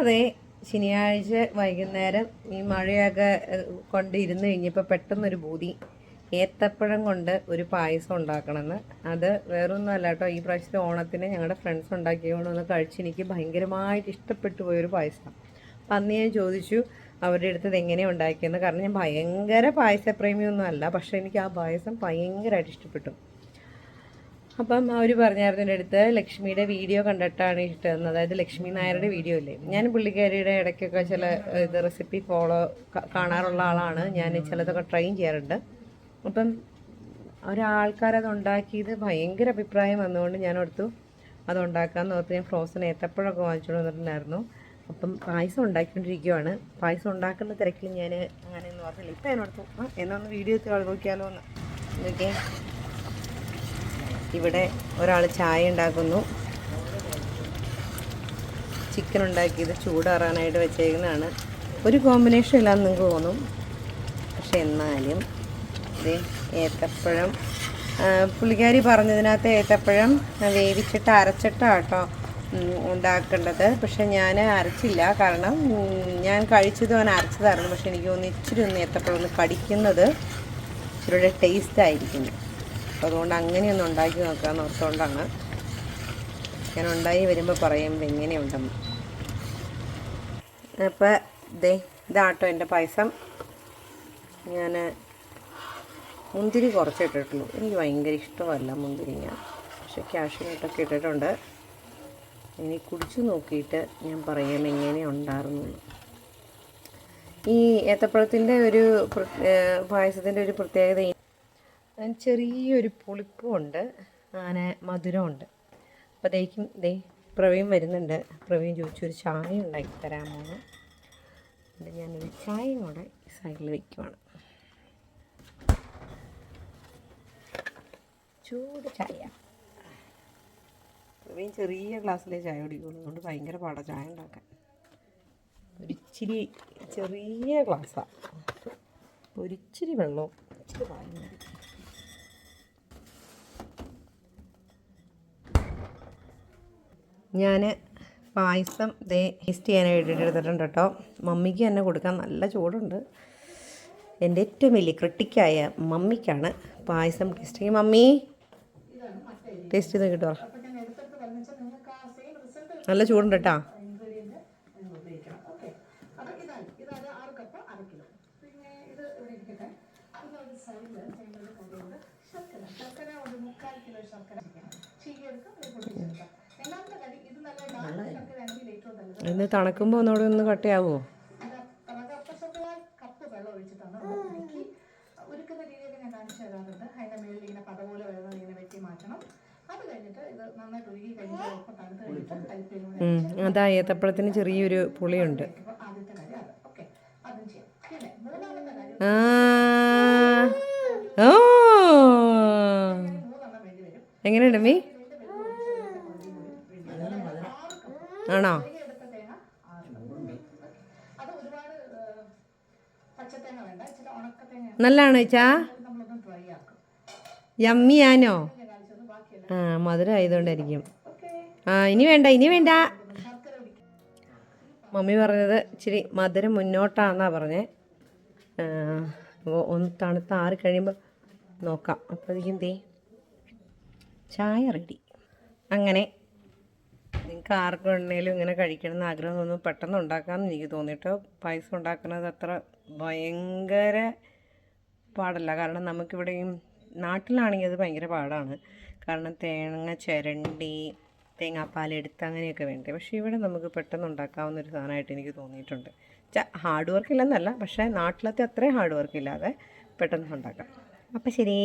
ദേ ശനിയാഴ്ച വൈകുന്നേരം ഈ മഴയൊക്കെ കൊണ്ടിരുന്ന് കഴിഞ്ഞപ്പോൾ പെട്ടെന്നൊരു ബൂതി ഏത്തപ്പഴം കൊണ്ട് ഒരു പായസം ഉണ്ടാക്കണമെന്ന്. അത് വേറൊന്നും അല്ല കേട്ടോ, ഈ പ്രാവശ്യത്തെ ഓണത്തിന് ഞങ്ങളുടെ ഫ്രണ്ട്സ് ഉണ്ടാക്കിയതുകൊണ്ട് ഒന്ന് കഴിച്ച് എനിക്ക് ഭയങ്കരമായിട്ട് ഇഷ്ടപ്പെട്ടു പോയൊരു പായസം. അപ്പം അന്ന് ഞാൻ ചോദിച്ചു അവരുടെ അടുത്ത് ഇത് എങ്ങനെയാണ് ഉണ്ടാക്കിയെന്ന്. കാരണം ഞാൻ ഭയങ്കര പായസപ്രേമിയൊന്നും അല്ല, പക്ഷേ എനിക്ക് ആ പായസം ഭയങ്കരമായിട്ട് ഇഷ്ടപ്പെട്ടു. അപ്പം അവർ പറഞ്ഞായിരുന്നു എൻ്റെ അടുത്ത് ലക്ഷ്മിയുടെ വീഡിയോ കണ്ടിട്ടാണ് ഇഷ്ടമെന്ന്. അതായത് ലക്ഷ്മി നായരുടെ വീഡിയോ ഇല്ലേ, ഞാൻ പുള്ളിക്കാരിയുടെ ഇടയ്ക്കൊക്കെ ചില ഇത് റെസിപ്പി കാണാറുള്ള ആളാണ്. ഞാൻ ചിലതൊക്കെ ട്രൈ ചെയ്യാറുണ്ട്. അപ്പം ഒരാൾക്കാരത് ഉണ്ടാക്കിയത് ഭയങ്കര അഭിപ്രായം വന്നുകൊണ്ട് ഞാൻ ഓർത്തു അതുണ്ടാക്കാമെന്ന് ഓർത്ത് ഞാൻ ഫ്രോസൺ ഏത്തപ്പഴമൊക്കെ വാങ്ങിച്ചുകൊണ്ട് വന്നിട്ടുണ്ടായിരുന്നു. അപ്പം പായസം ഉണ്ടാക്കിക്കൊണ്ടിരിക്കുകയാണ്. പായസം ഉണ്ടാക്കുന്ന തിരക്കിൽ ഞാൻ അങ്ങനെയൊന്നും ഓർത്തില്ല. ഇപ്പം ഞാൻ ഓർത്തു എന്നൊന്ന് വീഡിയോ എത്തി നോക്കിയാലോ എന്ന്. ഓക്കെ, ഇവിടെ ഒരാൾ ചായ ഉണ്ടാക്കുന്നു. ചിക്കൻ ഉണ്ടാക്കിയത് ചൂടാറാനായിട്ട് വെച്ചേക്കുന്നതാണ്. ഒരു കോമ്പിനേഷൻ ഇല്ലാന്ന് നിങ്ങൾക്ക് തോന്നും, പക്ഷെ എന്നാലും ഇത് ഏത്തപ്പഴം പുള്ളിക്കാരി പറഞ്ഞതിനകത്ത് ഏത്തപ്പഴം വേവിച്ചിട്ട് അരച്ചിട്ടാട്ടോ ഉണ്ടാക്കേണ്ടത്. പക്ഷെ ഞാൻ അരച്ചില്ല, കാരണം ഞാൻ കഴിച്ചതും അവൻ അരച്ചതായിരുന്നു. പക്ഷെ എനിക്ക് തോന്നുന്നു ഇച്ചിരി ഒന്ന് ഏത്തപ്പഴം ഒന്ന് കടിക്കുന്നത് ഇച്ചിരിയുടെ ടേസ്റ്റ് ആയിരിക്കുന്നു. അപ്പോൾ അതുകൊണ്ട് അങ്ങനെയൊന്ന് ഉണ്ടാക്കി നോക്കാമെന്ന് ഓർത്തുകൊണ്ടാണ്. ഞാൻ ഉണ്ടായി വരുമ്പോൾ പറയുമ്പോൾ എങ്ങനെയുണ്ടെന്ന്. അപ്പോൾ ഇതാട്ടോ എൻ്റെ പായസം. ഞാൻ മുന്തിരി കുറച്ച് ഇട്ടിട്ടുള്ളൂ, എനിക്ക് ഭയങ്കര ഇഷ്ടമല്ല മുന്തിരിങ്ങ, പക്ഷെ കാഷ്യൂനട്ടൊക്കെ ഇട്ടിട്ടുണ്ട്. ഇനി കുടിച്ചു നോക്കിയിട്ട് ഞാൻ പറയാം എങ്ങനെയുണ്ടായിരുന്നു. ഈ ഏത്തപ്പഴത്തിൻ്റെ ഒരു പായസത്തിൻ്റെ ഒരു പ്രത്യേകത ചെറിയൊരു പുളിപ്പുമുണ്ട്, അങ്ങനെ മധുരമുണ്ട്. അപ്പോഴത്തേക്കും പ്രവീൺ വരുന്നുണ്ട്. പ്രവീൺ ചോദിച്ചൊരു ചായ ഉണ്ടാക്കി തരാമോ എന്ന്. ഞാനൊരു ചായയും കൂടെ സൈഡിൽ വയ്ക്കുവാണ്. ചൂട് ചായ. പ്രവീൺ ചെറിയ ഗ്ലാസ്സിലേ ചായ കുടിക്കുള്ളൂ, അതുകൊണ്ട് ഭയങ്കര പാടാണ് ചായ ഉണ്ടാക്കാൻ. ഒരിച്ചിരി ചെറിയ ഗ്ലാസ്സാണ്, ഒരിച്ചിരി വെള്ളവും ഇച്ചിരി പാലും മതി. ഞാൻ പായസം ടേസ്റ്റ് ചെയ്യാനായിട്ട് എടുത്തിട്ടുണ്ട് കേട്ടോ. മമ്മിക്ക് തന്നെ കൊടുക്കാൻ നല്ല ചൂടുണ്ട്. എൻ്റെ ഏറ്റവും വലിയ ക്രിട്ടിക്കായ മമ്മിക്കാണ് പായസം ടേസ്റ്റ് ചെയ്യും. മമ്മി ടേസ്റ്റ് ചെയ്ത് കിട്ടോ? നല്ല ചൂടുണ്ട് കേട്ടോ. ഇന്ന് തണുക്കുമ്പോൾ ഒന്നുകൂടെ ഒന്ന് കട്ടയാവുമോ? അതാ ഏത്തപ്പഴത്തിന് ചെറിയൊരു പുളിയുണ്ട്. എങ്ങനെയുണ്ട് മീ? ആണോ? നല്ലതാണോ ചേച്ചാ? യമ്മിയാനോ? മധുരം ആയതുകൊണ്ടായിരിക്കും. ഇനി വേണ്ട, ഇനി വേണ്ട. മമ്മി പറഞ്ഞത് ഇച്ചിരി മധുരം മുന്നോട്ടാണെന്നാണ് പറഞ്ഞത്. ഒന്ന് തണുത്ത് ആറി കഴിയുമ്പോൾ നോക്കാം. അപ്പോഴേക്കും ചായ റെഡി. അങ്ങനെ നിങ്ങൾക്ക് ആർക്കും ഉണ്ടെങ്കിലും ഇങ്ങനെ കഴിക്കണമെന്ന് ആഗ്രഹം തോന്നുന്നു, പെട്ടെന്ന് ഉണ്ടാക്കാമെന്ന് എനിക്ക് തോന്നിയിട്ടോ. പായസം ഉണ്ടാക്കുന്നത് അത്ര ഭയങ്കര പാടല്ല, കാരണം നമുക്കിവിടെയും നാട്ടിലാണെങ്കിൽ അത് ഭയങ്കര പാടാണ്. കാരണം തേങ്ങ ചിരണ്ടി തേങ്ങാപ്പാലെടുത്ത് അങ്ങനെയൊക്കെ വേണ്ടേ. പക്ഷേ ഇവിടെ നമുക്ക് പെട്ടെന്ന് ഉണ്ടാക്കാവുന്നൊരു സാധനമായിട്ട് എനിക്ക് തോന്നിയിട്ടുണ്ട്. ഹാർഡ് വർക്ക് ഇല്ലെന്നല്ല, പക്ഷേ നാട്ടിലത്തെ അത്രയും ഹാർഡ് വർക്ക് ഇല്ലാതെ പെട്ടെന്ന് ഉണ്ടാക്കാം. അപ്പം ശരി.